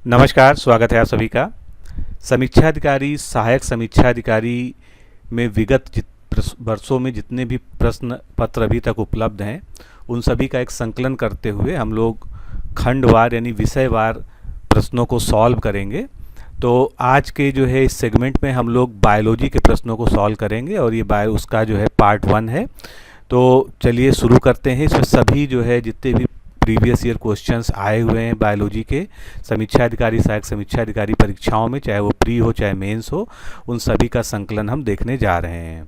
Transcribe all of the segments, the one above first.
नमस्कार, स्वागत है आप सभी का। समीक्षा अधिकारी, सहायक समीक्षा अधिकारी में विगत वर्षों में जितने भी प्रश्न पत्र अभी तक उपलब्ध हैं, उन सभी का एक संकलन करते हुए हम लोग खंडवार यानी विषयवार प्रश्नों को सॉल्व करेंगे। तो आज के जो है इस सेगमेंट में हम लोग बायोलॉजी के प्रश्नों को सॉल्व करेंगे और ये उसका जो है पार्ट 1 है। तो चलिए शुरू करते हैं। इसमें सभी जो है जितने भी प्रीवियस ईयर क्वेश्चंस आए हुए हैं बायोलॉजी के समीक्षा अधिकारी, सहायक समीक्षा अधिकारी परीक्षाओं में, चाहे वो प्री हो चाहे मेंस हो, उन सभी का संकलन हम देखने जा रहे हैं।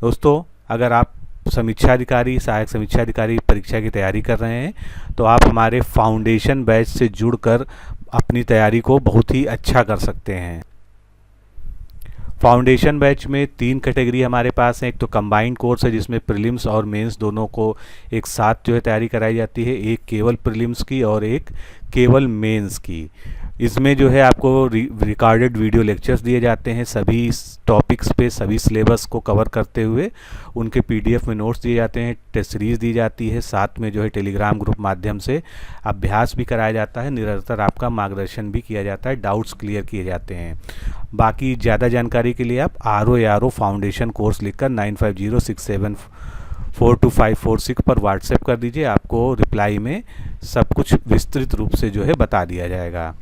दोस्तों, अगर आप समीक्षा अधिकारी, सहायक समीक्षा अधिकारी परीक्षा की तैयारी कर रहे हैं तो आप हमारे फाउंडेशन बैच से जुड़कर अपनी तैयारी को बहुत ही अच्छा कर सकते हैं। फाउंडेशन बैच में 3 कैटेगरी हमारे पास हैं। एक तो कंबाइंड कोर्स है जिसमें प्रीलिम्स और मेंस दोनों को एक साथ जो है तैयारी कराई जाती है, एक केवल प्रीलिम्स की और एक केवल मेंस की। इसमें जो है आपको रिकॉर्डेड वीडियो लेक्चर्स दिए जाते हैं सभी टॉपिक्स पे, सभी सिलेबस को कवर करते हुए उनके पीडीएफ में नोट्स दिए जाते हैं, टेस्ट सीरीज दी जाती है, साथ में जो है टेलीग्राम ग्रुप माध्यम से अभ्यास भी कराया जाता है, निरंतर आपका मार्गदर्शन भी किया जाता है, डाउट्स क्लियर किए जाते हैं। बाकी ज़्यादा जानकारी के लिए आप RO फाउंडेशन कोर्स लिखकर 9506742546 पर व्हाट्सएप कर दीजिए। आपको रिप्लाई में सब कुछ विस्तृत रूप से जो है बता दिया जाएगा।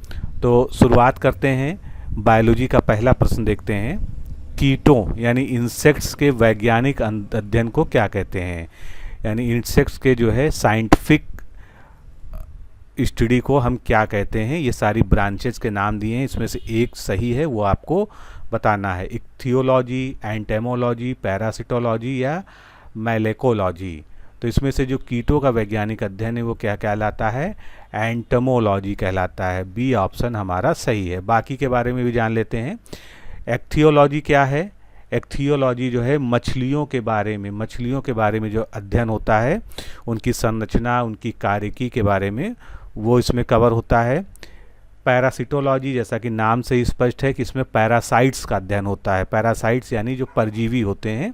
तो शुरुआत करते हैं। बायोलॉजी का पहला प्रश्न देखते हैं। कीटों यानी इंसेक्ट्स के वैज्ञानिक अध्ययन को क्या कहते हैं? यानी इंसेक्ट्स के जो है साइंटिफिक स्टडी को हम क्या कहते हैं? ये सारी ब्रांचेस के नाम दिए हैं, इसमें से एक सही है वो आपको बताना है। इक्थियोलॉजी, एंटेमोलॉजी, पैरासिटोलॉजी या मैलेकोलॉजी। तो इसमें से जो कीटों का वैज्ञानिक अध्ययन है वो क्या कहलाता है? एंटमोलॉजी कहलाता है। बी ऑप्शन हमारा सही है। बाकी के बारे में भी जान लेते हैं। एक्थियोलॉजी क्या है? एक्थियोलॉजी जो है मछलियों के बारे में जो अध्ययन होता है, उनकी संरचना, उनकी कार्यकी के बारे में वो इसमें कवर होता है। पैरासिटोलॉजी, जैसा कि नाम से ही स्पष्ट है कि इसमें पैरासाइट्स का अध्ययन होता है। पैरासाइट्स यानी जो परजीवी होते हैं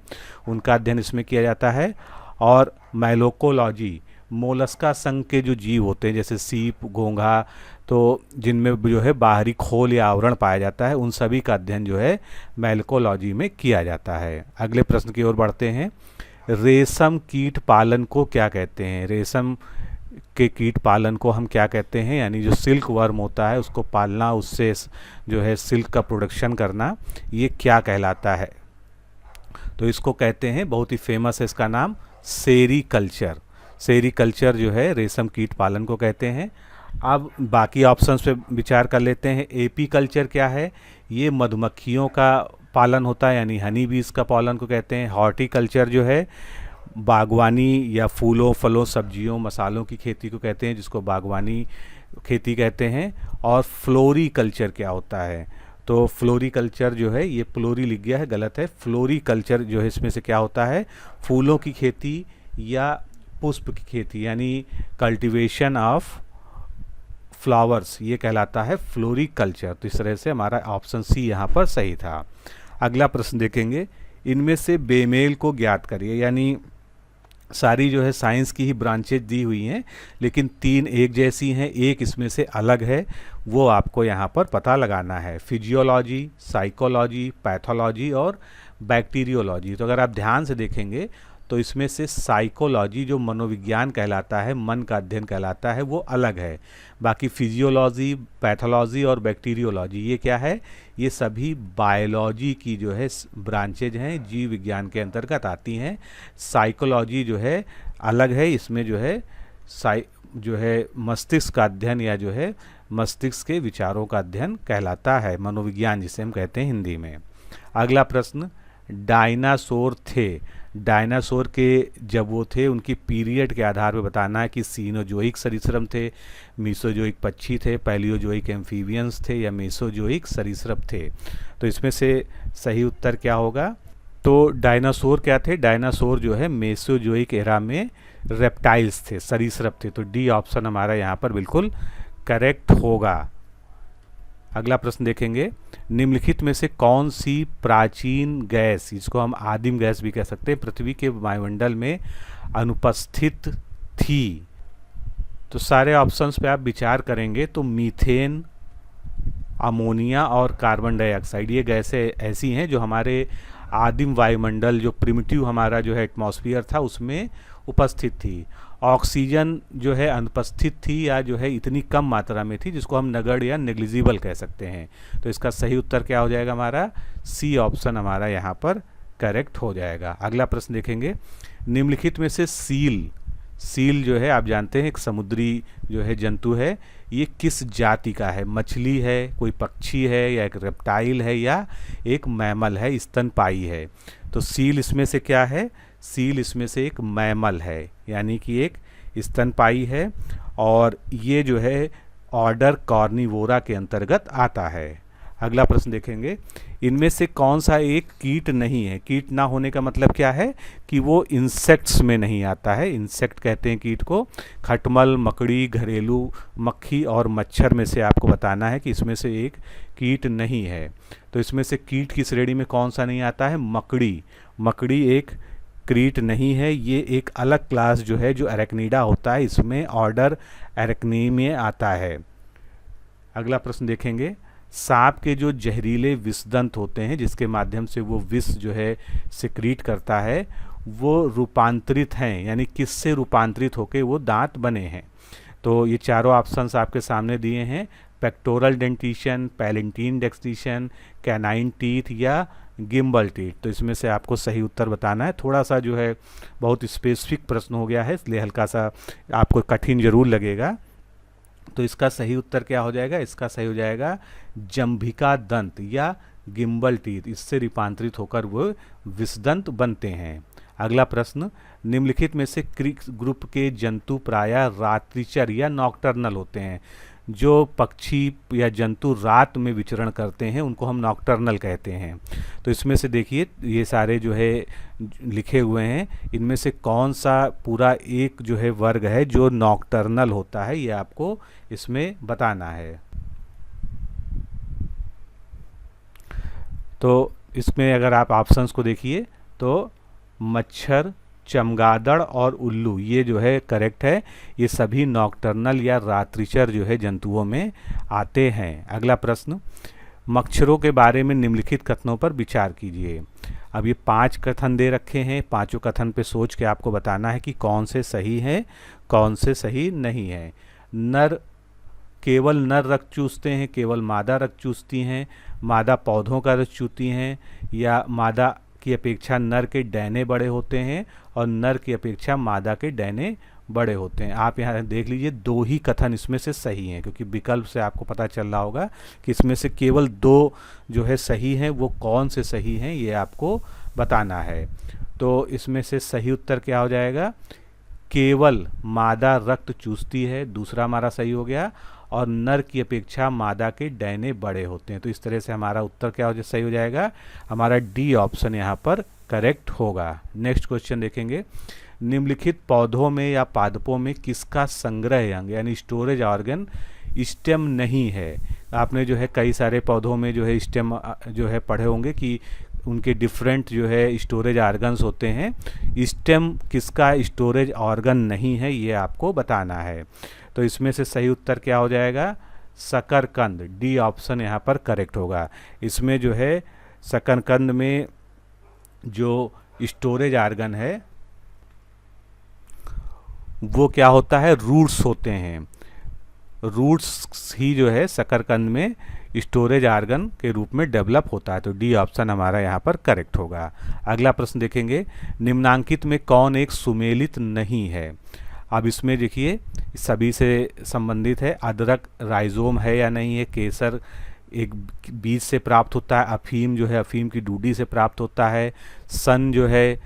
उनका अध्ययन इसमें किया जाता है। और मैलोकोलॉजी, मोलस्का संघ के जो जीव होते हैं जैसे सीप, घोंघा, तो जिनमें जो है बाहरी खोल या आवरण पाया जाता है, उन सभी का अध्ययन जो है मैलोकोलॉजी में किया जाता है। अगले प्रश्न की ओर बढ़ते हैं। रेशम कीट पालन को क्या कहते हैं? रेशम के कीट पालन को हम क्या कहते हैं? यानी जो सिल्क वर्म होता है उसको पालना, उससे जो है सिल्क का प्रोडक्शन करना, ये क्या कहलाता है? तो इसको कहते हैं, बहुत ही फेमस है इसका नाम, सेरीकल्चर। सेरीकल्चर जो है रेशम कीट पालन को कहते हैं। अब बाकी ऑप्शंस पे विचार कर लेते हैं। एपीकल्चर क्या है? ये मधुमक्खियों का पालन होता है, यानी हनी बीज का पालन को कहते हैं। हॉर्टिकल्चर जो है बागवानी या फूलों, फलों, सब्जियों, मसालों की खेती को कहते हैं, जिसको बागवानी खेती कहते हैं। और फ्लोरीकल्चर क्या होता है? तो फ्लोरीकल्चर जो है, ये फ्लोरी लिख गया है, गलत है। फ्लोरीकल्चर जो है इसमें से क्या होता है? फूलों की खेती या पुष्प की खेती, यानी कल्टीवेशन ऑफ फ्लावर्स, ये कहलाता है फ्लोरीकल्चर। तो इस तरह से हमारा ऑप्शन सी यहाँ पर सही था। अगला प्रश्न देखेंगे। इनमें से बेमेल को ज्ञात करिए। यानी सारी जो है साइंस की ही ब्रांचेज दी हुई हैं, लेकिन 3 एक जैसी हैं, एक इसमें से अलग है, वो आपको यहाँ पर पता लगाना है। फिजियोलॉजी, साइकोलॉजी, पैथोलॉजी और बैक्टीरियोलॉजी। तो अगर आप ध्यान से देखेंगे तो इसमें से साइकोलॉजी जो मनोविज्ञान कहलाता है, मन का अध्ययन कहलाता है, वो अलग है। बाकी फिजियोलॉजी, पैथोलॉजी और बैक्टीरियोलॉजी ये क्या है? ये सभी बायोलॉजी की जो है ब्रांचेज हैं, जीव विज्ञान के अंतर्गत आती हैं। साइकोलॉजी जो है अलग है, इसमें जो है मस्तिष्क का अध्ययन या जो है मस्तिष्क के विचारों का अध्ययन कहलाता है, मनोविज्ञान जिसे हम कहते हैं हिंदी में। अगला प्रश्न। डायनासोर थे। डायनासोर के जब वो थे उनकी पीरियड के आधार पर बताना है कि सीनोजोइक सरीसृप थे, मीसोजोइक पक्षी थे, पैलियोजोइक एम्फीबियंस थे या मेसोजोइक सरीसृप थे। तो इसमें से सही उत्तर क्या होगा? तो डायनासोर क्या थे? डायनासोर जो है मेसोजोइक एरा में रेप्टाइल्स थे, सरीसृप थे। तो डी ऑप्शन हमारा यहाँ पर बिल्कुल करेक्ट होगा। अगला प्रश्न देखेंगे। निम्नलिखित में से कौन सी प्राचीन गैस, इसको हम आदिम गैस भी कह सकते हैं, पृथ्वी के वायुमंडल में अनुपस्थित थी? तो सारे ऑप्शंस पे आप विचार करेंगे तो मीथेन, अमोनिया और कार्बन डाइऑक्साइड। ये गैसें ऐसी हैं जो हमारे आदिम वायुमंडल, जो प्रिमिटिव हमारा जो है एटमॉस्फेयर था, उसमें उपस्थित थी। ऑक्सीजन जो है अनुपस्थित थी या जो है इतनी कम मात्रा में थी जिसको हम नगण्य या नेग्लिजिबल कह सकते हैं। तो इसका सही उत्तर क्या हो जाएगा हमारा? सी ऑप्शन हमारा यहाँ पर करेक्ट हो जाएगा। अगला प्रश्न देखेंगे, निम्नलिखित में से सील जो है आप जानते हैं एक समुद्री जो है जंतु है, ये किस जाति का है? मछली है, कोई पक्षी है, या एक रेप्टाइल है, या एक मैमल है, स्तनपायी है? तो सील इसमें से क्या है? सील इसमें से एक मैमल है, यानी कि एक स्तनपायी है, और ये जो है ऑर्डर कॉर्निवोरा के अंतर्गत आता है। अगला प्रश्न देखेंगे, इनमें से कौन सा एक कीट नहीं है? कीट ना होने का मतलब क्या है कि वो इंसेक्ट्स में नहीं आता है। इंसेक्ट कहते हैं कीट को। खटमल, मकड़ी, घरेलू मक्खी और मच्छर में से आपको बताना है कि इसमें से एक कीट नहीं है। तो इसमें से कीट की श्रेणी में कौन सा नहीं आता है? मकड़ी। मकड़ी एक कीट नहीं है, ये एक अलग क्लास जो है जो अरेक्निडा होता है, इसमें ऑर्डर अरेक्नी में आता है। अगला प्रश्न देखेंगे, सांप के जो जहरीले विषदंत होते हैं जिसके माध्यम से वो विष जो है सिक्रीट करता है, वो रूपांतरित हैं, यानी किससे रूपांतरित होकर वो दांत बने हैं? तो ये चारों ऑप्शंस आपके सामने दिए हैं, pectoral dentition, palatine dentition, canine teeth या गिम्बल टीथ। तो इसमें से आपको सही उत्तर बताना है। थोड़ा सा जो है बहुत स्पेसिफिक प्रश्न हो गया है, इसलिए हल्का सा आपको कठिन जरूर लगेगा। तो इसका सही उत्तर क्या हो जाएगा? इसका सही हो जाएगा जंभिका दंत या गिम्बल टीथ। इससे रूपांतरित होकर वो विषदंत बनते हैं। अगला प्रश्न, निम्नलिखित में से ग्रुप के जंतु प्रायः रात्रिचर या नॉक्टर्नल होते हैं? जो पक्षी या जंतु रात में विचरण करते हैं उनको हम नॉक्टर्नल कहते हैं। तो इसमें से देखिए ये सारे जो है लिखे हुए हैं, इनमें से कौन सा पूरा एक जो है वर्ग है जो नॉक्टर्नल होता है, ये आपको इसमें बताना है। तो इसमें अगर आप ऑप्शंस को देखिए तो मच्छर, चमगादड़ और उल्लू ये जो है करेक्ट है। ये सभी नॉक्टर्नल या रात्रिचर जो है जंतुओं में आते हैं। अगला प्रश्न, मच्छरों के बारे में निम्नलिखित कथनों पर विचार कीजिए। अब ये 5 कथन दे रखे हैं, पांचों कथन पे सोच के आपको बताना है कि कौन से सही हैं, कौन से सही नहीं है। केवल नर रक्त चूसते हैं, केवल मादा रक्त चूसती हैं, मादा पौधों का रस चूसती हैं, या मादा की अपेक्षा नर के डैने बड़े होते हैं और नर की अपेक्षा मादा के डैने बड़े होते हैं। आप यहाँ देख लीजिए 2 ही कथन इसमें से सही हैं, क्योंकि विकल्प से आपको पता चल रहा होगा कि इसमें से केवल 2 जो है सही हैं। वो कौन से सही हैं ये आपको बताना है। तो इसमें से सही उत्तर क्या हो जाएगा? केवल मादा रक्त चूसती है, दूसरा हमारा सही हो गया, और नर की अपेक्षा मादा के डैने बड़े होते हैं। तो इस तरह से हमारा उत्तर क्या हो सही हो जाएगा? हमारा डी ऑप्शन यहाँ पर करेक्ट होगा। नेक्स्ट क्वेश्चन देखेंगे, निम्नलिखित पौधों में या पादपों में किसका संग्रह अंग यानी स्टोरेज ऑर्गन स्टेम नहीं है? आपने जो है कई सारे पौधों में जो है स्टेम जो है पढ़े होंगे कि उनके डिफरेंट जो है स्टोरेज ऑर्गन्स होते हैं। स्टेम किसका स्टोरेज ऑर्गन नहीं है ये आपको बताना है। तो इसमें से सही उत्तर क्या हो जाएगा? शकरकंद, डी ऑप्शन यहाँ पर करेक्ट होगा। इसमें जो है शकरकंद में जो स्टोरेज ऑर्गन है वो क्या होता है? रूट्स होते हैं। रूट्स ही जो है शकरकंद में स्टोरेज ऑर्गन के रूप में डेवलप होता है। तो डी ऑप्शन हमारा यहाँ पर करेक्ट होगा। अगला प्रश्न देखेंगे, निम्नांकित में कौन एक सुमेलित नहीं है? अब इसमें देखिए सभी से संबंधित है। अदरक राइजोम है या नहीं है? केसर एक बीज से प्राप्त होता है। अफीम जो है अफीम की डूडी से प्राप्त होता है। सन जो है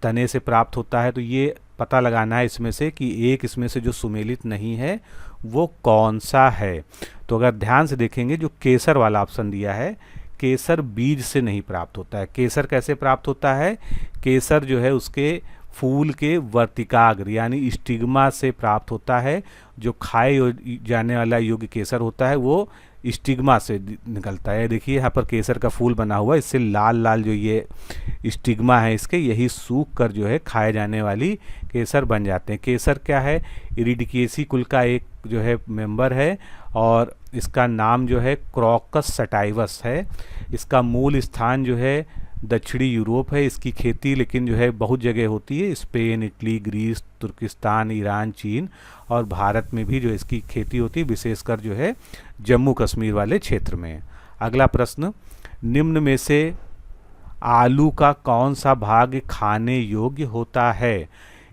तने से प्राप्त होता है। तो ये पता लगाना है इसमें से कि एक इसमें से जो सुमेलित नहीं है वो कौन सा है। तो अगर ध्यान से देखेंगे जो केसर वाला ऑप्शन दिया है, केसर बीज से नहीं प्राप्त होता है। केसर कैसे प्राप्त होता है? केसर जो है उसके फूल के वर्तिकाग्र यानी स्टिग्मा से प्राप्त होता है। जो खाए जाने वाला योग्य केसर होता है वो स्टिग्मा से निकलता है। देखिए यहाँ पर केसर का फूल बना हुआ है, इससे लाल लाल जो ये स्टिग्मा है इसके, यही सूख कर जो है खाए जाने वाली केसर बन जाते हैं। केसर क्या है? इरिडिकेसी कुल का एक जो है मेंबर है और इसका नाम जो है क्रॉकस सटाइवस है। इसका मूल स्थान जो है दक्षिणी यूरोप है। इसकी खेती लेकिन जो है बहुत जगह होती है, स्पेन, इटली, ग्रीस, तुर्किस्तान, ईरान, चीन और भारत में भी जो इसकी खेती होती है, विशेषकर जो है जम्मू कश्मीर वाले क्षेत्र में। अगला प्रश्न, निम्न में से आलू का कौन सा भाग खाने योग्य होता है?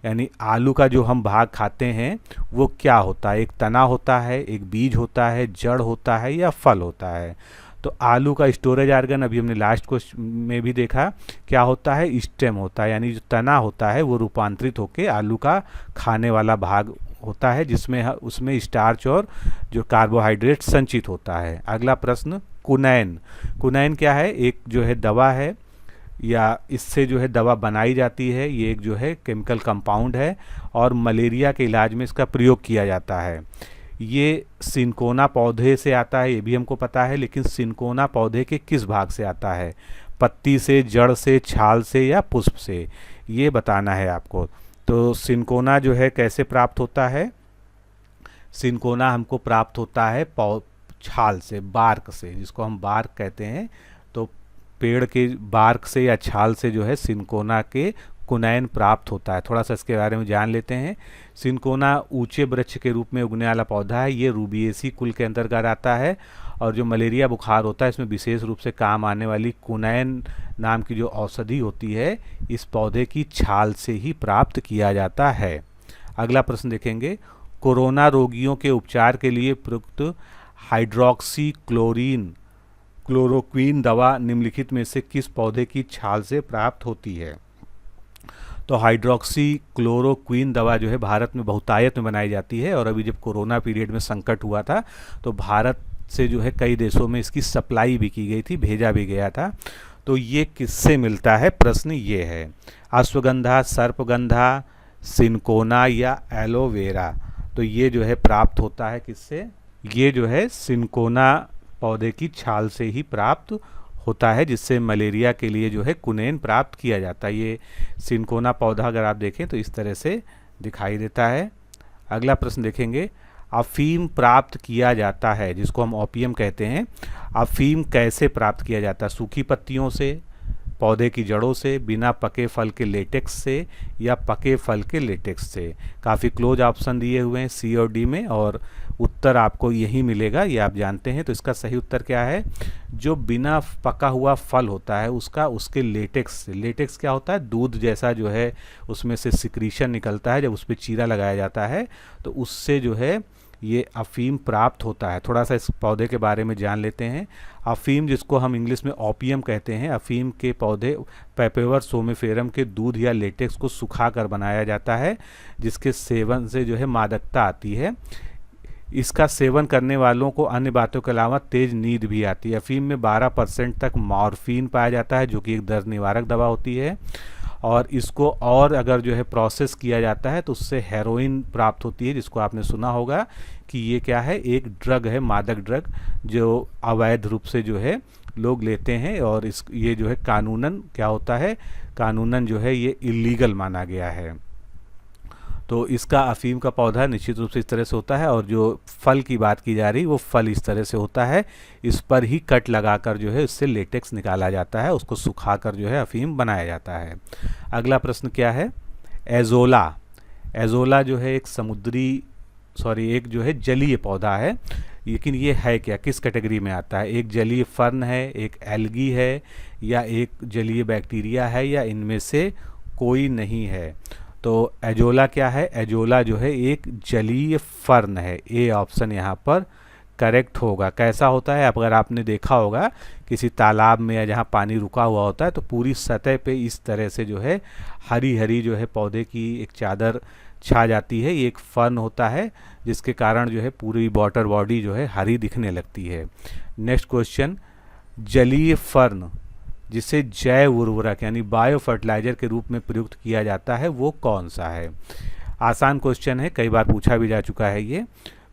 यानी आलू का जो हम भाग खाते हैं वो क्या होता है? एक तना होता है, एक बीज होता है, जड़ होता है या फल होता है? तो आलू का स्टोरेज ऑर्गन अभी हमने लास्ट क्वेश्चन में भी देखा क्या होता है, स्टेम होता है। यानी जो तना होता है वो रूपांतरित होकर आलू का खाने वाला भाग होता है, जिसमें उसमें स्टार्च और जो कार्बोहाइड्रेट संचित होता है। अगला प्रश्न, कुनैन। कुनैन क्या है? एक जो है दवा है या इससे जो है दवा बनाई जाती है। ये एक जो है केमिकल कंपाउंड है और मलेरिया के इलाज में इसका प्रयोग किया जाता है। ये सिनकोना पौधे से आता है, ये भी हमको पता है, लेकिन सिनकोना पौधे के किस भाग से आता है? पत्ती से, जड़ से, छाल से या पुष्प से? ये बताना है आपको। तो सिनकोना जो है कैसे प्राप्त होता है? सिनकोना हमको प्राप्त होता है छाल से, बार्क से, जिसको हम बार्क कहते हैं। तो पेड़ के बार्क से या छाल से जो है सिनकोना के कुनैन प्राप्त होता है। थोड़ा सा इसके बारे में जान लेते हैं। सिनकोना ऊंचे वृक्ष के रूप में उगने वाला पौधा है। ये रूबिएसी कुल के अंतर्गत आता है और जो मलेरिया बुखार होता है इसमें विशेष रूप से काम आने वाली कुनैन नाम की जो औषधि होती है इस पौधे की छाल से ही प्राप्त किया जाता है। अगला प्रश्न देखेंगे, कोरोना रोगियों के उपचार के लिए प्रयुक्त हाइड्रोक्सी क्लोरोक्वीन दवा निम्नलिखित में से किस पौधे की छाल से प्राप्त होती है? तो हाइड्रोक्सी क्लोरोक्वीन दवा जो है भारत में बहुतायत में बनाई जाती है और अभी जब कोरोना पीरियड में संकट हुआ था तो भारत से जो है कई देशों में इसकी सप्लाई भी की गई थी, भेजा भी गया था। तो ये किससे मिलता है? प्रश्न ये है, अश्वगंधा, सर्पगंधा, सिनकोना या एलोवेरा? तो ये जो है प्राप्त होता है किससे? ये जो है सिनकोना पौधे की छाल से ही प्राप्त होता है, जिससे मलेरिया के लिए जो है कुनैन प्राप्त किया जाता है। ये सिनकोना पौधा अगर आप देखें तो इस तरह से दिखाई देता है। अगला प्रश्न देखेंगे, अफीम प्राप्त किया जाता है जिसको हम ओपियम कहते हैं। अफीम कैसे प्राप्त किया जाता है? सूखी पत्तियों से, पौधे की जड़ों से, बिना पके फल के लेटेक्स से या पके फल के लेटेक्स से? काफ़ी क्लोज ऑप्शन दिए हुए हैं सी और डी में और उत्तर आपको यही मिलेगा, ये आप जानते हैं। तो इसका सही उत्तर क्या है? जो बिना पका हुआ फल होता है उसके लेटेक्स से। लेटेक्स क्या होता है? दूध जैसा जो है उसमें से सिक्रीशन निकलता है, जब उस पर चीरा लगाया जाता है तो उससे जो है ये अफीम प्राप्त होता है। थोड़ा सा इस पौधे के बारे में जान लेते हैं। अफीम जिसको हम इंग्लिश में ओपियम कहते हैं, अफीम के पौधे पेपेवर सोमेफेरम के दूध या लेटेक्स को सुखा कर बनाया जाता है, जिसके सेवन से जो है मादकता आती है। इसका सेवन करने वालों को अन्य बातों के अलावा तेज नींद भी आती है। अफीम में 12% तक मॉर्फिन पाया जाता है जो कि एक दर्द निवारक दवा होती है और इसको और अगर जो है प्रोसेस किया जाता है तो उससे हेरोइन प्राप्त होती है, जिसको आपने सुना होगा कि ये क्या है? एक ड्रग है, मादक ड्रग, जो अवैध रूप से जो है लोग लेते हैं और ये जो है कानूनन क्या होता है? कानूनन जो है ये इलीगल माना गया है। तो इसका अफीम का पौधा निश्चित रूप से इस तरह से होता है और जो फल की बात की जा रही वो फल इस तरह से होता है। इस पर ही कट लगाकर जो है इससे लेटेक्स निकाला जाता है, उसको सुखाकर जो है अफीम बनाया जाता है। अगला प्रश्न क्या है? एजोला। एजोला जो है एक जो है जलीय पौधा है, लेकिन ये है क्या? किस कैटेगरी में आता है? एक जलीय फर्न है, एक एल्गी है या एक जलीय बैक्टीरिया है या इनमें से कोई नहीं है? तो एजोला क्या है? एजोला जो है एक जलीय फर्न है। ए ऑप्शन यहाँ पर करेक्ट होगा। कैसा होता है? अगर आपने देखा होगा किसी तालाब में या जहाँ पानी रुका हुआ होता है तो पूरी सतह पे इस तरह से जो है हरी हरी जो है पौधे की एक चादर छा जाती है। ये एक फर्न होता है जिसके कारण जो है पूरी वाटर बॉडी जो है हरी दिखने लगती है। नेक्स्ट क्वेश्चन, जलीय फर्न जिसे जैव उर्वरक यानी बायो फर्टिलाइजर के रूप में प्रयुक्त किया जाता है वो कौन सा है? आसान क्वेश्चन है, कई बार पूछा भी जा चुका है ये।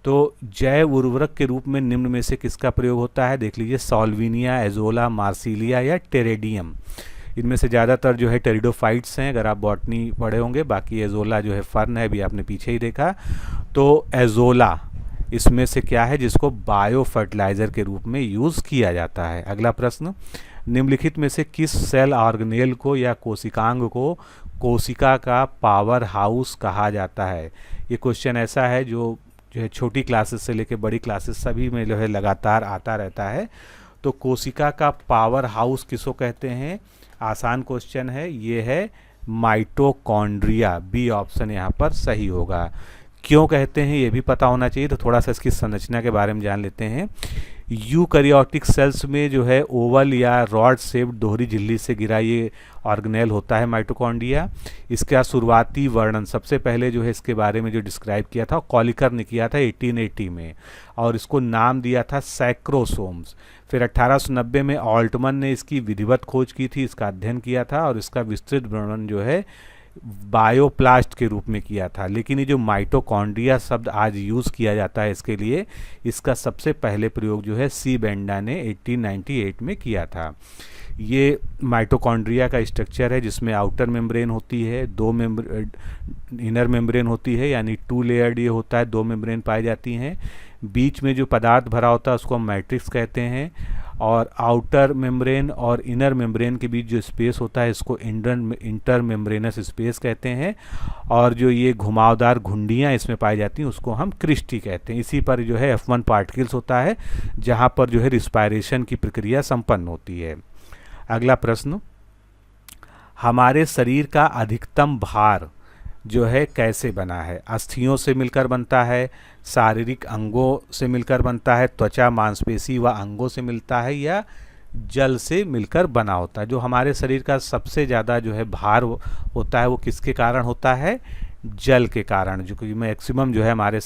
तो जैव उर्वरक के रूप में निम्न में से किसका प्रयोग होता है? देख लीजिए, सॉल्विनिया, एजोला, मार्सिलिया या टेरेडियम। इनमें से ज़्यादातर जो है टेरिडोफाइट्स हैं, अगर आप बॉटनी पढ़े होंगे। बाकी एजोला जो है फर्न है, भी आपने पीछे ही देखा। तो इसमें से क्या है जिसको बायो फर्टिलाइजर के रूप में यूज़ किया जाता है। अगला प्रश्न, निम्नलिखित में से किस सेल ऑर्गेनेल को या कोशिकांग को कोशिका का पावर हाउस कहा जाता है? ये क्वेश्चन ऐसा है जो है छोटी क्लासेस से लेकर बड़ी क्लासेस सभी में जो है लगातार आता रहता है। तो कोशिका का पावर हाउस किसको कहते हैं? आसान क्वेश्चन है, ये है माइटोकॉन्ड्रिया। बी ऑप्शन यहाँ पर सही होगा। क्यों कहते हैं ये भी पता होना चाहिए, तो थोड़ा सा इसकी संरचना के बारे में जान लेते हैं। यूकैरियोटिक सेल्स में जो है ओवल या रॉड शेप्ड दोहरी झिल्ली से घिरा ये ऑर्गेनेल होता है माइटोकॉन्ड्रिया। इसका शुरुआती वर्णन सबसे पहले जो है इसके बारे में जो डिस्क्राइब किया था कॉलिकर ने किया था 1880 में, और इसको नाम दिया था सैक्रोसोम्स। फिर 1890 में ऑल्टमन ने इसकी विधिवत खोज की थी, इसका अध्ययन किया था और इसका विस्तृत वर्णन जो है बायोप्लास्ट के रूप में किया था। लेकिन ये जो माइटोकॉन्ड्रिया शब्द आज यूज़ किया जाता है इसके लिए, इसका सबसे पहले प्रयोग जो है सी बेंडा ने 1898 में किया था। ये माइटोकॉन्ड्रिया का स्ट्रक्चर है जिसमें आउटर मेम्ब्रेन होती है, इनर मेम्ब्रेन होती है, यानी 2 लेयर्ड ये होता है, 2 मेम्ब्रेन पाई जाती हैं। बीच में जो पदार्थ भरा होता है उसको हम मैट्रिक्स कहते हैं, और आउटर मेम्ब्रेन और इनर मेम्ब्रेन के बीच जो स्पेस होता है इसको इंटर मेम्ब्रेनस स्पेस कहते हैं, और जो ये घुमावदार घुंडियाँ इसमें पाई जाती हैं उसको हम क्रिस्टी कहते हैं। इसी पर जो है F1 पार्टिकल्स होता है जहाँ पर जो है रिस्पायरेशन की प्रक्रिया संपन्न होती है। अगला प्रश्न, हमारे शरीर का अधिकतम भार जो है कैसे बना है? अस्थियों से मिलकर बनता है, शारीरिक अंगों से मिलकर बनता है, त्वचा मांसपेशी व अंगों से मिलता है, या जल से मिलकर बना होता है? जो हमारे शरीर का सबसे ज़्यादा जो है भार होता है वो किसके कारण होता है? जल के कारण, जो कि मैक्सिमम जो है हमारे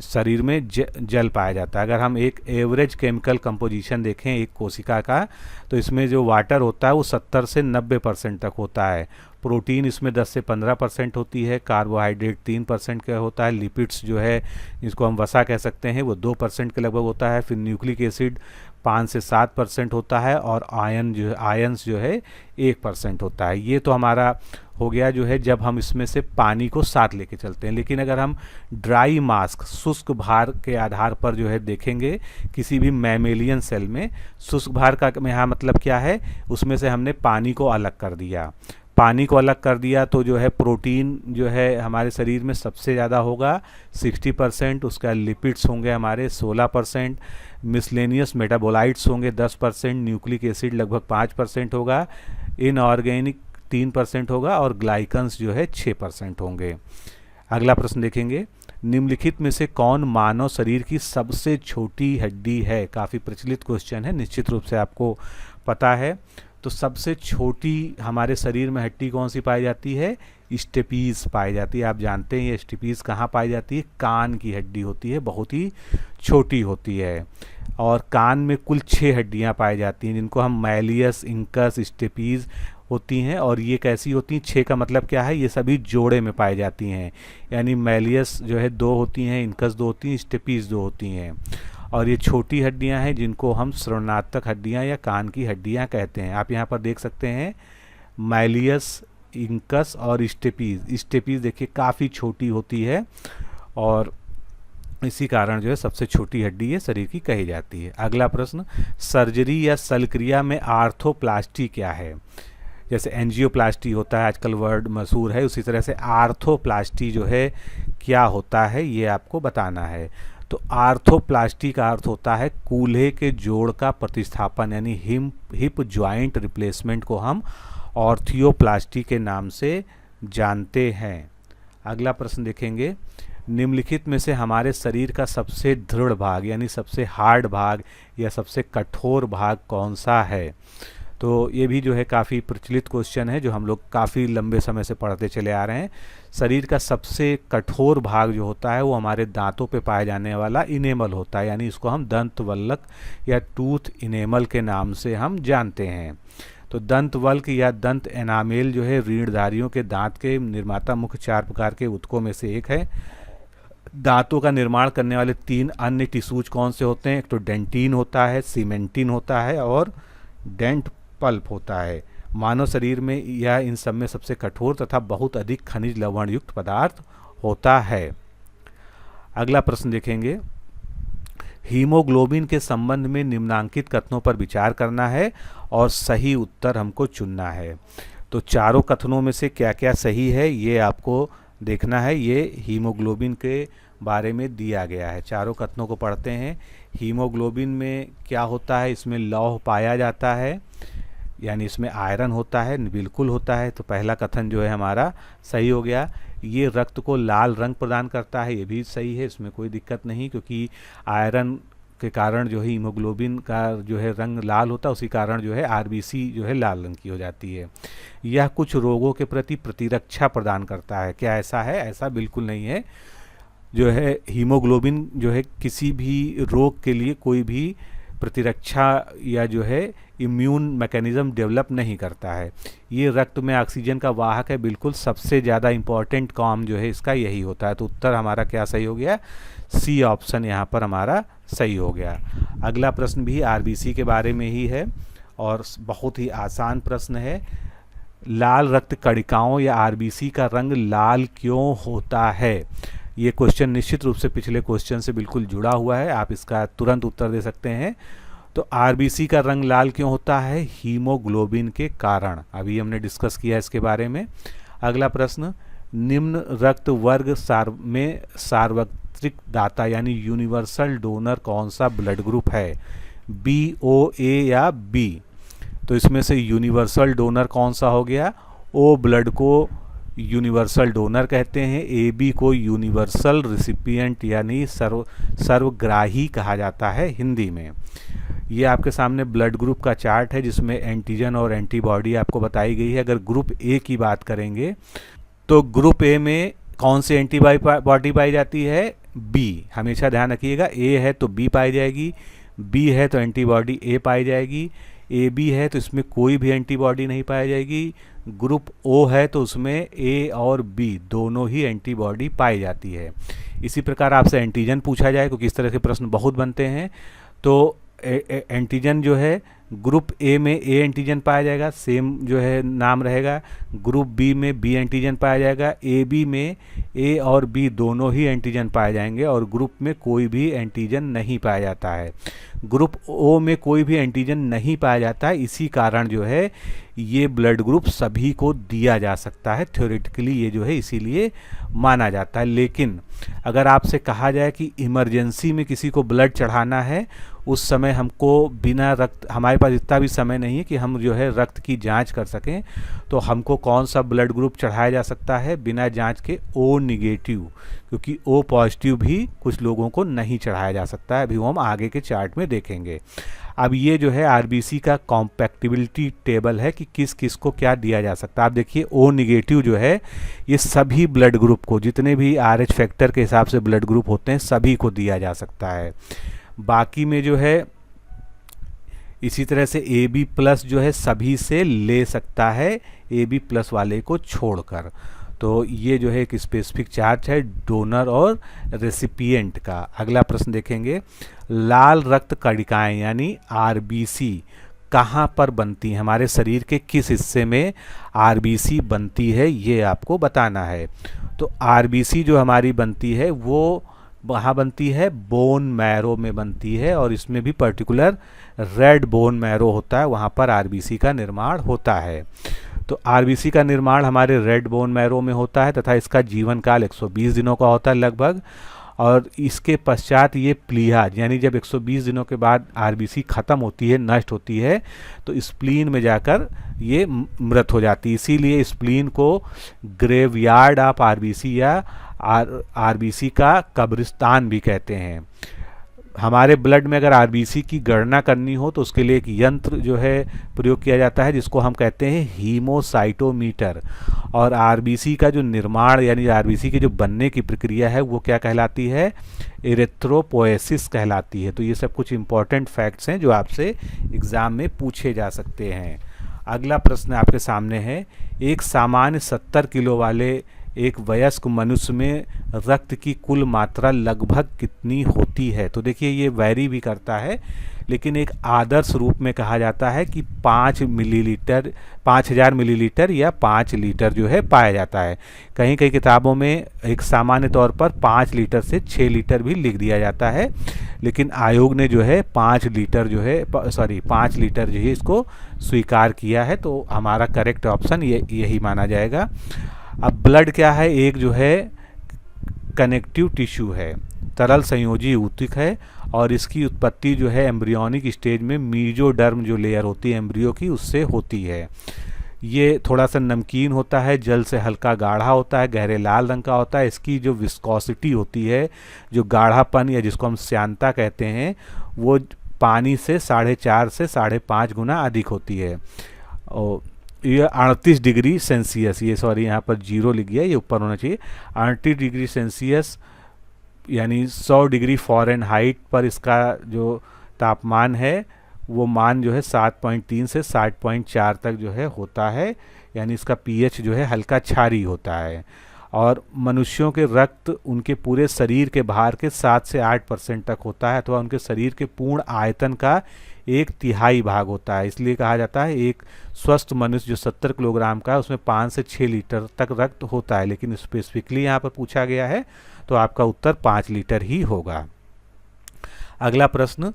शरीर में जल पाया जाता है। अगर हम एक एवरेज केमिकल कंपोजिशन देखें एक कोशिका का, तो इसमें जो वाटर होता है वो 70 से 90% तक होता है। प्रोटीन इसमें 10 से 15% होती है, कार्बोहाइड्रेट 3% का होता है, लिपिड्स जो है जिसको हम वसा कह सकते हैं वो 2% के लगभग होता है, फिर न्यूक्लिक एसिड 5 से 7% होता है, और आयंस जो है 1% होता है। ये तो हमारा हो गया जो है जब हम इसमें से पानी को साथ लेके चलते हैं। लेकिन अगर हम ड्राई मास्क शुष्क भार के आधार पर जो है देखेंगे किसी भी मैमेलियन सेल में, शुष्क भार का यहाँ मतलब क्या है, उसमें से हमने पानी को अलग कर दिया। पानी को अलग कर दिया तो जो है प्रोटीन जो है हमारे शरीर में सबसे ज़्यादा होगा 60%, उसका लिपिड्स होंगे हमारे 16%, मिसलेनियस मेटाबोलाइट्स होंगे 10%, न्यूक्लिक एसिड लगभग 5% होगा, इनऑर्गेनिक 3% होगा, और ग्लाइकन्स जो है 6% होंगे। अगला प्रश्न देखेंगे, निम्नलिखित में से कौन मानव शरीर की सबसे छोटी हड्डी है? काफ़ी प्रचलित क्वेश्चन है, निश्चित रूप से आपको पता है। तो सबसे छोटी हमारे शरीर में हड्डी कौन सी पाई जाती है? स्टेपीज पाई जाती है। आप जानते हैं ये स्टेपीज कहाँ पाई जाती है? कान की हड्डी होती है, बहुत ही छोटी होती है। और कान में कुल 6 हड्डियाँ पाई जाती हैं जिनको हम मैलियस, इंकस, स्टेपीज होती हैं। और ये कैसी होती हैं? 6 का मतलब क्या है? ये सभी जोड़े में पाई जाती हैं, यानी मैलियस जो है 2 होती हैं, इंकस 2 होती हैं, स्टेपीज 2 होती हैं। और ये छोटी हड्डियां हैं जिनको हम श्रवणात्मक हड्डियां या कान की हड्डियां कहते हैं। आप यहाँ पर देख सकते हैं मैलियस, इंकस और स्टेपीज। स्टेपीज देखिए काफ़ी छोटी होती है और इसी कारण जो है सबसे छोटी हड्डी है शरीर की कही जाती है। अगला प्रश्न, सर्जरी या शल्यक्रिया में आर्थोप्लास्टी क्या है? जैसे एंजियोप्लास्टी होता है, आजकल वर्ड मशहूर है, उसी तरह से आर्थोप्लास्टी जो है क्या होता है ये आपको बताना है। तो आर्थोप्लास्टी का अर्थ होता है कूल्हे के जोड़ का प्रतिस्थापन, यानी हिप जॉइंट रिप्लेसमेंट को हम ऑर्थियोप्लास्टी के नाम से जानते हैं। अगला प्रश्न देखेंगे, निम्नलिखित में से हमारे शरीर का सबसे दृढ़ भाग यानी सबसे हार्ड भाग या सबसे कठोर भाग कौन सा है? तो ये भी जो है काफ़ी प्रचलित क्वेश्चन है जो हम लोग काफ़ी लंबे समय से पढ़ते चले आ रहे हैं। शरीर का सबसे कठोर भाग जो होता है वो हमारे दांतों पे पाए जाने वाला इनेमल होता है, यानी इसको हम दंत वल्लक या टूथ इनेमल के नाम से हम जानते हैं। तो दंत वल्क या दंत एनामेल जो है रीढ़धारियों के दांत के निर्माता मुख्य 4 प्रकार के ऊतकों में से एक है। दांतों का निर्माण करने वाले 3 अन्य टिश्यूज कौन से होते हैं? एक तो डेंटिन होता है, सीमेंटिन होता है और डेंट पल्प होता है। मानव शरीर में यह इन सब में सबसे कठोर तथा बहुत अधिक खनिज लवण युक्त पदार्थ होता है। अगला प्रश्न देखेंगे, हीमोग्लोबिन के संबंध में निम्नांकित कथनों पर विचार करना है और सही उत्तर हमको चुनना है। तो चारों कथनों में से क्या क्या सही है ये आपको देखना है। ये हीमोग्लोबिन के बारे में दिया गया है। चारों कथनों को पढ़ते हैं। हीमोग्लोबिन में क्या होता है, इसमें लौह पाया जाता है, यानी इसमें आयरन होता है, बिल्कुल होता है। तो पहला कथन जो है हमारा सही हो गया। ये रक्त को लाल रंग प्रदान करता है, ये भी सही है, इसमें कोई दिक्कत नहीं, क्योंकि आयरन के कारण जो है हीमोग्लोबिन का जो है रंग लाल होता है, उसी कारण जो है आरबीसी जो है लाल रंग की हो जाती है। यह कुछ रोगों के प्रति प्रतिरक्षा प्रदान करता है। क्या ऐसा है? ऐसा बिल्कुल नहीं है। जो है हीमोग्लोबिन जो है किसी भी रोग के लिए कोई भी प्रतिरक्षा या जो है इम्यून मैकेनिज्म डेवलप नहीं करता है। ये रक्त में ऑक्सीजन का वाहक है, बिल्कुल सबसे ज़्यादा इम्पॉर्टेंट काम जो है इसका यही होता है। तो उत्तर हमारा क्या सही हो गया? सी ऑप्शन यहाँ पर हमारा सही हो गया। अगला प्रश्न भी आरबीसी के बारे में ही है और बहुत ही आसान प्रश्न है। लाल रक्त कणिकाओं या आरबीसी का रंग लाल क्यों होता है? ये क्वेश्चन निश्चित रूप से पिछले क्वेश्चन से बिल्कुल जुड़ा हुआ है, आप इसका तुरंत उत्तर दे सकते हैं। तो आरबीसी का रंग लाल क्यों होता है? हीमोग्लोबिन के कारण। अभी हमने डिस्कस किया इसके बारे में। अगला प्रश्न, निम्न रक्त वर्ग में सार्वत्रिक दाता यानी यूनिवर्सल डोनर कौन सा ब्लड ग्रुप है? बी, ओ, ए या बी? तो इसमें से यूनिवर्सल डोनर कौन सा हो गया? ओ ब्लड को यूनिवर्सल डोनर कहते हैं, ए बी को यूनिवर्सल रिसिपिएंट यानी सर्वग्राही कहा जाता है हिंदी में। ये आपके सामने ब्लड ग्रुप का चार्ट है जिसमें एंटीजन और एंटीबॉडी आपको बताई गई है। अगर ग्रुप ए की बात करेंगे तो ग्रुप ए में कौन सी एंटीबॉडी पाई जाती है? बी। हमेशा ध्यान रखिएगा, ए है तो बी पाई जाएगी, बी है तो एंटीबॉडी ए पाई जाएगी, ए बी है तो इसमें कोई भी एंटीबॉडी नहीं पाई जाएगी, ग्रुप ओ है तो उसमें ए और बी दोनों ही एंटीबॉडी पाई जाती है। इसी प्रकार आपसे एंटीजन पूछा जाए, क्योंकि इस तरह के प्रश्न बहुत बनते हैं। तो एंटीजन जो है ग्रुप ए में ए एंटीजन पाया जाएगा, सेम जो है नाम रहेगा। ग्रुप बी में बी एंटीजन पाया जाएगा, ए बी में ए और बी दोनों ही एंटीजन पाए जाएंगे और ग्रुप में कोई भी एंटीजन नहीं पाया जाता है। ग्रुप ओ में कोई भी एंटीजन नहीं पाया जाता है, इसी कारण जो है ये ब्लड ग्रुप सभी को दिया जा सकता है। थ्योरेटिकली ये जो है इसीलिए माना जाता है। लेकिन अगर आपसे कहा जाए कि इमरजेंसी में किसी को ब्लड चढ़ाना है, उस समय हमको बिना रक्त, हमारे पास इतना भी समय नहीं है कि हम जो है रक्त की जांच कर सकें, तो हमको कौन सा ब्लड ग्रुप चढ़ाया जा सकता है बिना जांच के? ओ निगेटिव, क्योंकि ओ पॉजिटिव भी कुछ लोगों को नहीं चढ़ाया जा सकता है। अभी वो हम आगे के चार्ट में देखेंगे। अब ये जो है आरबीसी का कॉम्पैक्टिबिलिटी टेबल है कि किस किस को क्या दिया जा सकता है। आप देखिए ओ निगेटिव जो है ये सभी ब्लड ग्रुप को, जितने भी आरएच फैक्टर के हिसाब से ब्लड ग्रुप होते हैं सभी को दिया जा सकता है। बाकी में जो है इसी तरह से ए बी प्लस जो है सभी से ले सकता है, ए बी प्लस वाले को छोड़कर। तो ये जो है एक स्पेसिफिक चार्ट है डोनर और रेसिपिएंट का। अगला प्रश्न देखेंगे, लाल रक्त कणिकाएं यानी आरबीसी कहाँ पर बनती हैं? हमारे शरीर के किस हिस्से में आरबीसी बनती है ये आपको बताना है। तो आरबीसी जो हमारी बनती है वो वहाँ बनती है बोन मैरो में बनती है, और इसमें भी पर्टिकुलर रेड बोन मैरो होता है, वहाँ पर आरबीसी का निर्माण होता है। तो आरबीसी का निर्माण हमारे रेड बोन मैरो में होता है तथा इसका जीवन काल 120 दिनों का होता है लगभग, और इसके पश्चात ये प्लीहा यानी जब 120 दिनों के बाद आरबीसी ख़त्म होती है, नष्ट होती है, तो स्प्लीन में जाकर ये मृत हो जाती है। इसीलिए स्प्लीन को ग्रेवयार्ड ऑफ आरबीसी या आरबीसी का कब्रिस्तान भी कहते हैं। हमारे ब्लड में अगर आरबीसी की गणना करनी हो तो उसके लिए एक यंत्र जो है प्रयोग किया जाता है जिसको हम कहते हैं हीमोसाइटोमीटर। और आरबीसी का जो निर्माण यानी आरबीसी के जो बनने की प्रक्रिया है वो क्या कहलाती है? एरिथ्रोपोएसिस कहलाती है। तो ये सब कुछ इंपॉर्टेंट फैक्ट्स हैं जो आपसे एग्ज़ाम में पूछे जा सकते हैं। अगला प्रश्न आपके सामने है, एक सामान्य 70 किलो वाले एक वयस्क मनुष्य में रक्त की कुल मात्रा लगभग कितनी होती है? तो देखिए ये वैरी भी करता है, लेकिन एक आदर्श रूप में कहा जाता है कि 5,000 मिलीलीटर या 5 लीटर जो है पाया जाता है। कहीं कहीं किताबों में एक सामान्य तौर पर 5 लीटर से 6 लीटर भी लिख दिया जाता है, लेकिन आयोग ने जो है 5 लीटर जो है 5 लीटर जो है इसको स्वीकार किया है। तो हमारा करेक्ट ऑप्शन यही माना जाएगा। अब ब्लड क्या है? एक जो है कनेक्टिव टिश्यू है, तरल संयोजी ऊतक है, और इसकी उत्पत्ति जो है एम्ब्रियोनिक स्टेज में मीजोडर्म जो लेयर होती है एम्ब्रियो की, उससे होती है। ये थोड़ा सा नमकीन होता है, जल से हल्का गाढ़ा होता है, गहरे लाल रंग का होता है। इसकी जो विस्कोसिटी होती है, जो गाढ़ापन या जिसको हम श्यानता कहते हैं, वो पानी से 4.5 से 5.5 गुना अधिक होती है। और ये 38 डिग्री सेल्सियस, ये सॉरी यहाँ पर 0 लिख गया, ये ऊपर होना चाहिए। 38 डिग्री सेल्सियस यानी 100 डिग्री फ़ारेनहाइट पर इसका जो तापमान है वो मान जो है 7.3 से 7.4 तक जो है होता है, यानी इसका पीएच जो है हल्का क्षारीय होता है। और मनुष्यों के रक्त उनके पूरे शरीर के भार के 7 से 8% तक होता है, अथवा उनके शरीर के पूर्ण आयतन का 1/3 भाग होता है। इसलिए कहा जाता है एक स्वस्थ मनुष्य जो 70 किलोग्राम का है उसमें 5 से 6 लीटर तक रक्त होता है, लेकिन स्पेसिफिकली यहाँ पर पूछा गया है तो आपका उत्तर 5 लीटर ही होगा। अगला प्रश्न,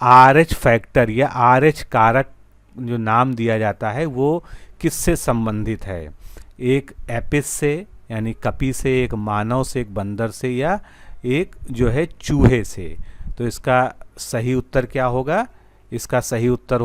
RH फैक्टर या RH कारक जो नाम दिया जाता है वो किससे संबंधित है? एक एपिस से यानी कपी से, एक मानव से, एक बंदर से, या एक जो है चूहे से? तो इसका सही उत्तर क्या होगा? इसका सही उत्तर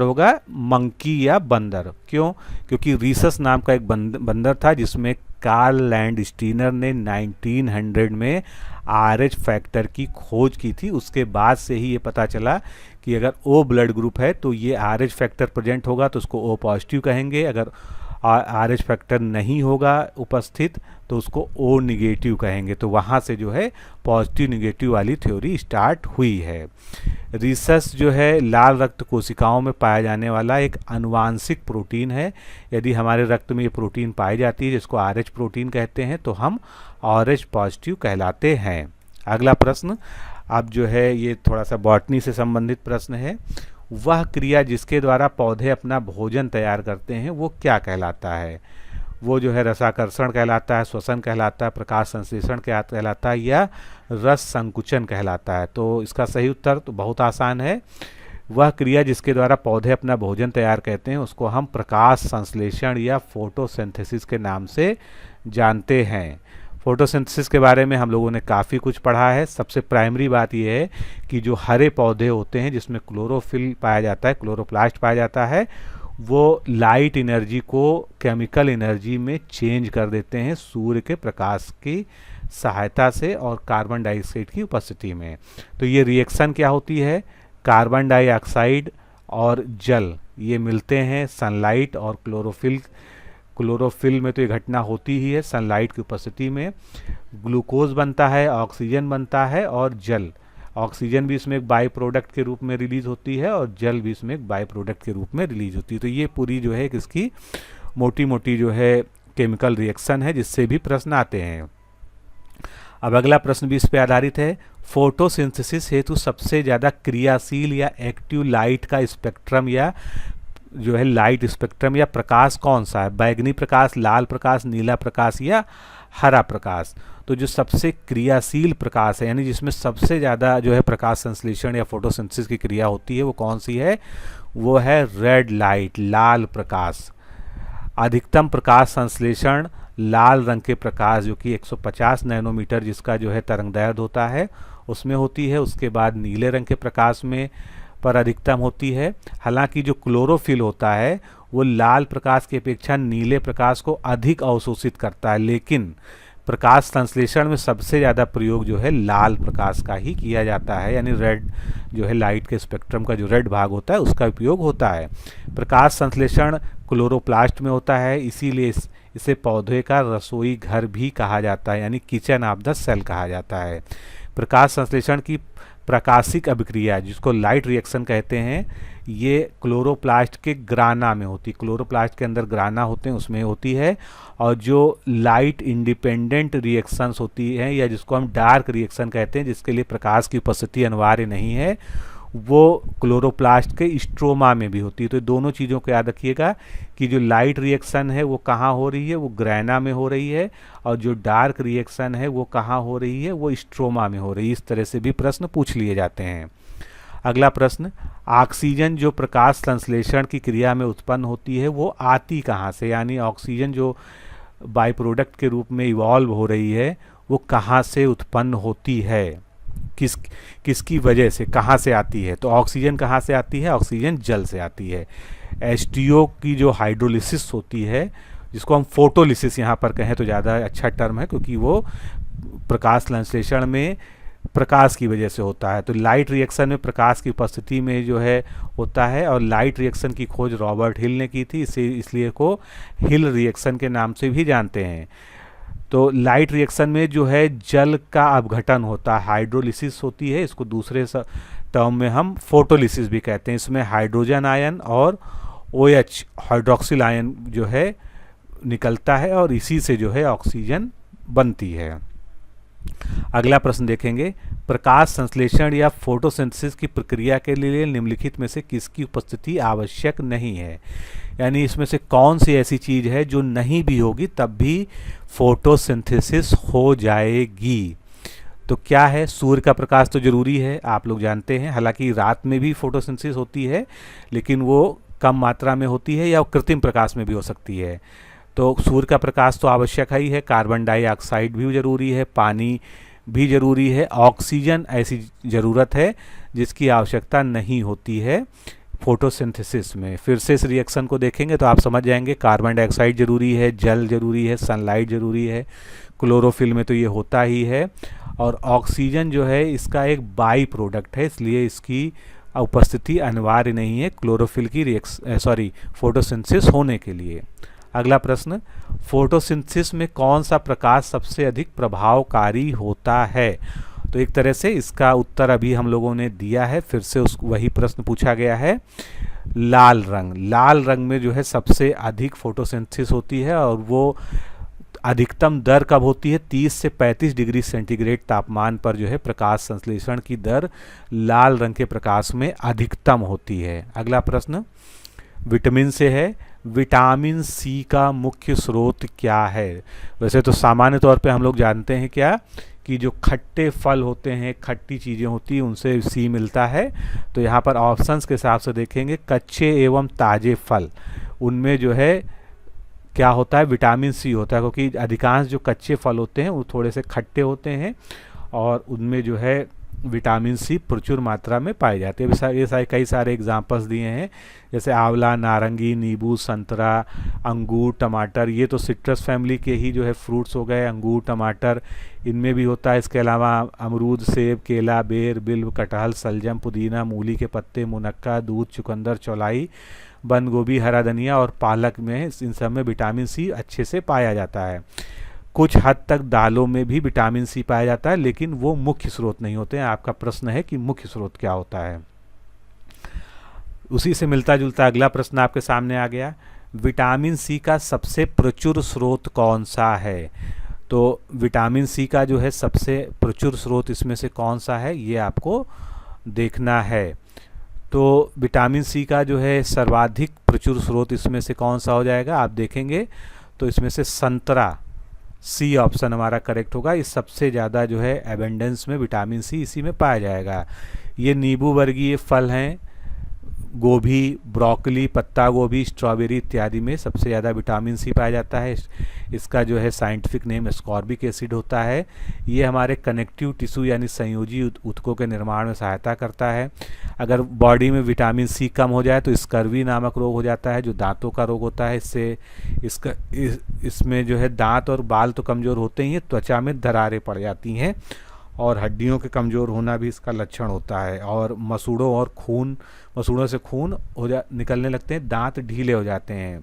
होगा मंकी या बंदर। क्यों? क्योंकि रीसस नाम का एक बंदर था जिसमें कार्ल लैंडस्टीनर ने 1900 में RH फैक्टर की खोज की थी। उसके बाद से ही ये पता चला कि अगर O ब्लड ग्रुप है तो ये RH फैक्टर प्रेजेंट होगा तो उसको O पॉजिटिव कहेंगे, अगर RH फैक्टर नहीं होगा उपस्थित तो उसको O निगेटिव कहेंगे। तो वहाँ से जो है पॉजिटिव निगेटिव वाली थ्योरी स्टार्ट हुई है। रीसस जो है लाल रक्त कोशिकाओं में पाया जाने वाला एक आनुवांशिक प्रोटीन है। यदि हमारे रक्त में ये प्रोटीन पाई जाती है जिसको RH प्रोटीन कहते हैं तो हम RH पॉजिटिव कहलाते हैं। अगला प्रश्न, अब जो है ये थोड़ा सा बॉटनी से संबंधित प्रश्न है। वह क्रिया जिसके द्वारा पौधे अपना भोजन तैयार करते हैं वो क्या कहलाता है? वो जो है रसाकर्षण कहलाता है, श्वसन कहलाता है, प्रकाश संश्लेषण कहलाता है, या रस संकुचन कहलाता है? तो इसका सही उत्तर तो बहुत आसान है। वह क्रिया जिसके द्वारा पौधे अपना भोजन तैयार करते हैं उसको हम प्रकाश संश्लेषण या फोटोसिंथेसिस के नाम से जानते हैं। फोटोसिंथेसिस के बारे में हम लोगों ने काफ़ी कुछ पढ़ा है। सबसे प्राइमरी बात यह है कि जो हरे पौधे होते हैं जिसमें क्लोरोफिल पाया जाता है, क्लोरोप्लास्ट पाया जाता है, वो लाइट एनर्जी को केमिकल एनर्जी में चेंज कर देते हैं सूर्य के प्रकाश की सहायता से और कार्बन डाइऑक्साइड की उपस्थिति में। तो ये रिएक्शन क्या होती है? कार्बन डाइऑक्साइड और जल ये मिलते हैं सनलाइट और क्लोरोफिल में तो ये घटना होती ही है सनलाइट की उपस्थिति में। ग्लूकोज बनता है, ऑक्सीजन बनता है और जल, ऑक्सीजन भी इसमें एक बाई प्रोडक्ट के रूप में रिलीज होती है और जल भी इसमें एक बाई प्रोडक्ट के रूप में रिलीज होती है। तो ये पूरी जो है इसकी मोटी मोटी जो है केमिकल रिएक्शन है जिससे भी प्रश्न आते हैं। अब अगला प्रश्न भी इस पे आधारित है। फोटोसिंथेसिस हेतु सबसे ज़्यादा क्रियाशील या एक्टिव लाइट का स्पेक्ट्रम या जो है लाइट स्पेक्ट्रम या प्रकाश कौन सा है? बैगनी प्रकाश, लाल प्रकाश, नीला प्रकाश या हरा प्रकाश? तो जो सबसे क्रियाशील प्रकाश है यानी जिसमें सबसे ज़्यादा जो है प्रकाश संश्लेषण या फोटोसिंथेसिस की क्रिया होती है वो कौन सी है? वो है रेड लाइट, लाल प्रकाश। अधिकतम प्रकाश संश्लेषण लाल रंग के प्रकाश जो कि 150 नैनोमीटर जिसका जो है तरंगदैर्घ्य होता है उसमें होती है। उसके बाद नीले रंग के प्रकाश में पर अधिकतम होती है। हालांकि जो क्लोरोफिल होता है वो लाल प्रकाश की अपेक्षा नीले प्रकाश को अधिक अवशोषित करता है, लेकिन प्रकाश संश्लेषण में सबसे ज़्यादा प्रयोग जो है लाल प्रकाश का ही किया जाता है, यानी रेड जो है लाइट के स्पेक्ट्रम का जो रेड भाग होता है उसका उपयोग होता है। प्रकाश संश्लेषण क्लोरोप्लास्ट में होता है, इसीलिए इसे पौधे का रसोई घर भी कहा जाता है, यानी किचन ऑफ द सेल कहा जाता है। प्रकाश संश्लेषण की प्रकाशिक अभिक्रिया जिसको लाइट रिएक्शन कहते हैं, ये क्लोरोप्लास्ट के ग्राना में होती है। क्लोरोप्लास्ट के अंदर ग्राना होते हैं, उसमें होती है। और जो लाइट इंडिपेंडेंट रिएक्शंस होती हैं, या जिसको हम डार्क रिएक्शन कहते हैं, जिसके लिए प्रकाश की उपस्थिति अनिवार्य नहीं है, वो क्लोरोप्लास्ट के स्ट्रोमा में भी होती है। तो दोनों चीज़ों को याद रखिएगा कि जो लाइट रिएक्शन है वो कहाँ हो रही है, वो ग्रैना में हो रही है, और जो डार्क रिएक्शन है वो कहाँ हो रही है, वो स्ट्रोमा में हो रही है। इस तरह से भी प्रश्न पूछ लिए जाते हैं। अगला प्रश्न, ऑक्सीजन जो प्रकाश संश्लेषण की क्रिया में उत्पन्न होती है वो आती कहाँ से, यानी ऑक्सीजन जो बाई प्रोडक्ट के रूप में इवॉल्व हो रही है वो कहाँ से उत्पन्न होती है, किसकी वजह से, कहाँ से आती है। तो ऑक्सीजन कहाँ से आती है, ऑक्सीजन जल से आती है। H2O की जो हाइड्रोलिसिस होती है, जिसको हम फोटोलिसिस यहाँ पर कहें तो ज़्यादा अच्छा टर्म है, क्योंकि वो प्रकाश संश्लेषण में प्रकाश की वजह से होता है। तो लाइट रिएक्शन में प्रकाश की उपस्थिति में जो है होता है, और लाइट रिएक्शन की खोज रॉबर्ट हिल ने की थी, इसलिए को हिल रिएक्शन के नाम से भी जानते हैं। तो लाइट रिएक्शन में जो है जल का अपघटन होता है, हाइड्रोलिसिस होती है, इसको दूसरे टर्म में हम फोटोलिसिस भी कहते हैं। इसमें हाइड्रोजन आयन और OH हाइड्रोक्सिल आयन जो है निकलता है, और इसी से जो है ऑक्सीजन बनती है। अगला प्रश्न देखेंगे, प्रकाश संश्लेषण या फोटोसिंथेसिस की प्रक्रिया के लिए निम्नलिखित में से किसकी उपस्थिति आवश्यक नहीं है, यानी इसमें से कौन सी ऐसी चीज है जो नहीं भी होगी तब भी फोटोसिंथेसिस हो जाएगी। तो क्या है, सूर्य का प्रकाश तो जरूरी है, आप लोग जानते हैं। हालांकि रात में भी फोटोसिंथेसिस होती है, लेकिन वो कम मात्रा में होती है, या कृत्रिम प्रकाश में भी हो सकती है। तो सूर्य का प्रकाश तो आवश्यक ही है, कार्बन डाइऑक्साइड भी जरूरी है, पानी भी जरूरी है, ऑक्सीजन ऐसी ज़रूरत है जिसकी आवश्यकता नहीं होती है फोटोसिंथेसिस में। फिर से इस रिएक्शन को देखेंगे तो आप समझ जाएंगे, कार्बन डाइऑक्साइड जरूरी है, जल जरूरी है, सनलाइट जरूरी है, क्लोरोफिल में तो ये होता ही है, और ऑक्सीजन जो है इसका एक बाई प्रोडक्ट है, इसलिए इसकी उपस्थिति अनिवार्य नहीं है क्लोरोफिल की फोटोसिंथेसिस होने के लिए। अगला प्रश्न, फोटोसिंथेसिस में कौन सा प्रकाश सबसे अधिक प्रभावकारी होता है। तो एक तरह से इसका उत्तर अभी हम लोगों ने दिया है, फिर से वही प्रश्न पूछा गया है। लाल रंग में जो है सबसे अधिक फोटोसिंथेसिस होती है, और वो अधिकतम दर कब होती है, 30 से 35 डिग्री सेंटीग्रेड तापमान पर जो है प्रकाश संश्लेषण की दर लाल रंग के प्रकाश में अधिकतम होती है। अगला प्रश्न विटामिन से है, विटामिन सी का मुख्य स्रोत क्या है। वैसे तो सामान्य तौर पे हम लोग जानते हैं क्या, कि जो खट्टे फल होते हैं, खट्टी चीज़ें होती हैं, उनसे सी मिलता है। तो यहाँ पर ऑप्शंस के हिसाब से देखेंगे, कच्चे एवं ताज़े फल, उनमें जो है क्या होता है, विटामिन सी होता है, क्योंकि अधिकांश जो कच्चे फल होते हैं वो थोड़े से खट्टे होते हैं, और उनमें जो है विटामिन सी प्रचुर मात्रा में पाए जाते हैं। ये कई सारे एग्जांपल्स दिए हैं, जैसे आंवला, नारंगी, नींबू, संतरा, अंगूर, टमाटर, ये तो सिट्रस फैमिली के ही जो है फ्रूट्स हो गए, अंगूर, टमाटर, इनमें भी होता है। इसके अलावा अमरूद, सेब, केला, बेर, बिल्व, कटहल, सलजम, पुदीना, मूली के पत्ते, मुनक्का, दूध, चुकंदर, चौलाई, बंद गोभी, हरा धनिया और पालक में, इन सब में विटामिन सी अच्छे से पाया जाता है। कुछ हद तक दालों में भी विटामिन सी पाया जाता है, लेकिन वो मुख्य स्रोत नहीं होते हैं। आपका प्रश्न है कि मुख्य स्रोत क्या होता है। उसी से मिलता जुलता अगला प्रश्न आपके सामने आ गया, विटामिन सी का सबसे प्रचुर स्रोत कौन सा है। तो विटामिन सी का जो है सबसे प्रचुर स्रोत इसमें से कौन सा है, ये आपको देखना है। तो विटामिन सी का जो है सर्वाधिक प्रचुर स्रोत इसमें से कौन सा हो जाएगा, आप देखेंगे तो इसमें से संतरा, सी ऑप्शन हमारा करेक्ट होगा। इस सबसे ज़्यादा जो है एबेंडेंस में विटामिन सी इसी में पाया जाएगा। ये नींबू वर्गीय फल हैं, गोभी, ब्रोकली, पत्ता गोभी, स्ट्रॉबेरी इत्यादि में सबसे ज़्यादा विटामिन सी पाया जाता है। इसका जो है साइंटिफिक नेम एस्कॉर्बिक एसिड होता है। ये हमारे कनेक्टिव टिश्यू यानी संयोजी ऊतकों के निर्माण में सहायता करता है। अगर बॉडी में विटामिन सी कम हो जाए तो स्कर्वी नामक रोग हो जाता है, जो दांतों का रोग होता है। इसमें जो है दांत और बाल तो कमज़ोर होते ही हैं, त्वचा में दरारें पड़ जाती हैं, और हड्डियों के कमज़ोर होना भी इसका लक्षण होता है। और मसूड़ों से खून निकलने लगते हैं, दांत ढीले हो जाते हैं,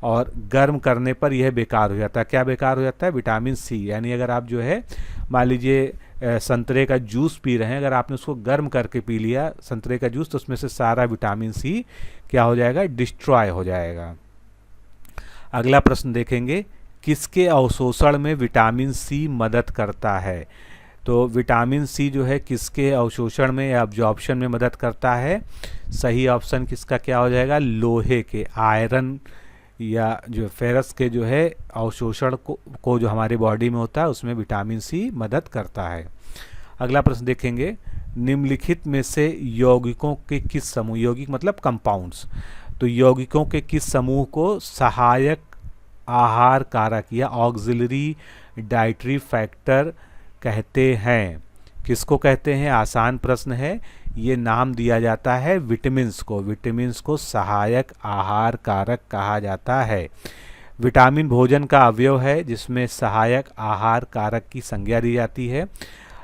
और गर्म करने पर यह बेकार हो जाता है। क्या बेकार हो जाता है, विटामिन सी। यानी अगर आप जो है मान लीजिए संतरे का जूस पी रहे हैं, अगर आपने उसको गर्म करके पी लिया संतरे का जूस, तो उसमें से सारा विटामिन सी क्या हो जाएगा, डिस्ट्रॉय हो जाएगा। अगला प्रश्न देखेंगे, किसके अवशोषण में विटामिन सी मदद करता है। तो विटामिन सी जो है किसके अवशोषण में या अब्जॉर्प्शन में मदद करता है। सही ऑप्शन किसका क्या हो जाएगा, लोहे के, आयरन या जो फेरस के जो है अवशोषण को जो हमारे बॉडी में होता है उसमें विटामिन सी मदद करता है। अगला प्रश्न देखेंगे, निम्नलिखित में से यौगिकों के किस समूह, यौगिक मतलब कंपाउंड्स, तो यौगिकों के किस समूह को सहायक आहार कारक या ऑक्सिलरी डाइटरी फैक्टर कहते हैं। किसको कहते हैं, आसान प्रश्न है। ये नाम दिया जाता है विटामिन्स को, विटामिन्स को सहायक आहार कारक कहा जाता है। विटामिन भोजन का अवयव है जिसमें सहायक आहार कारक की संज्ञा दी जाती है।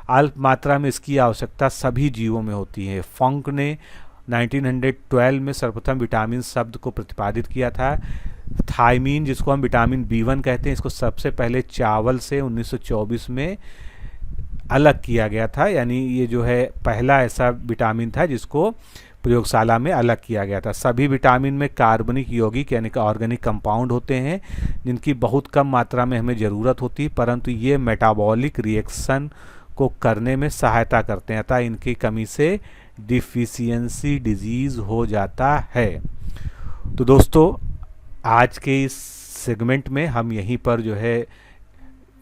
अल्प मात्रा में इसकी आवश्यकता सभी जीवों में होती है। फंक ने 1912 में सर्वप्रथम विटामिन शब्द को प्रतिपादित किया था। थायमीन, जिसको हम विटामिन B1 कहते हैं, इसको सबसे पहले चावल से 1924 में अलग किया गया था, यानी ये जो है पहला ऐसा विटामिन था जिसको प्रयोगशाला में अलग किया गया था। सभी विटामिन में कार्बनिक यौगिक यानी कि ऑर्गेनिक कंपाउंड होते हैं जिनकी बहुत कम मात्रा में हमें ज़रूरत होती है, परंतु ये मेटाबॉलिक रिएक्शन को करने में सहायता करते हैं, अतः इनकी कमी से डिफिशियंसी डिजीज़ हो जाता है। तो दोस्तों आज के इस सेगमेंट में हम यहीं पर जो है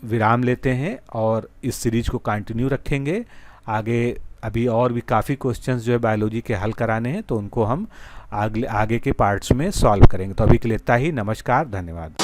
विराम लेते हैं और इस सीरीज को कंटिन्यू रखेंगे। आगे अभी और भी काफ़ी क्वेश्चंस जो है बायोलॉजी के हल कराने हैं, तो उनको हम आगे के पार्ट्स में सॉल्व करेंगे। तो अभी के लिए इतना ही। नमस्कार, धन्यवाद।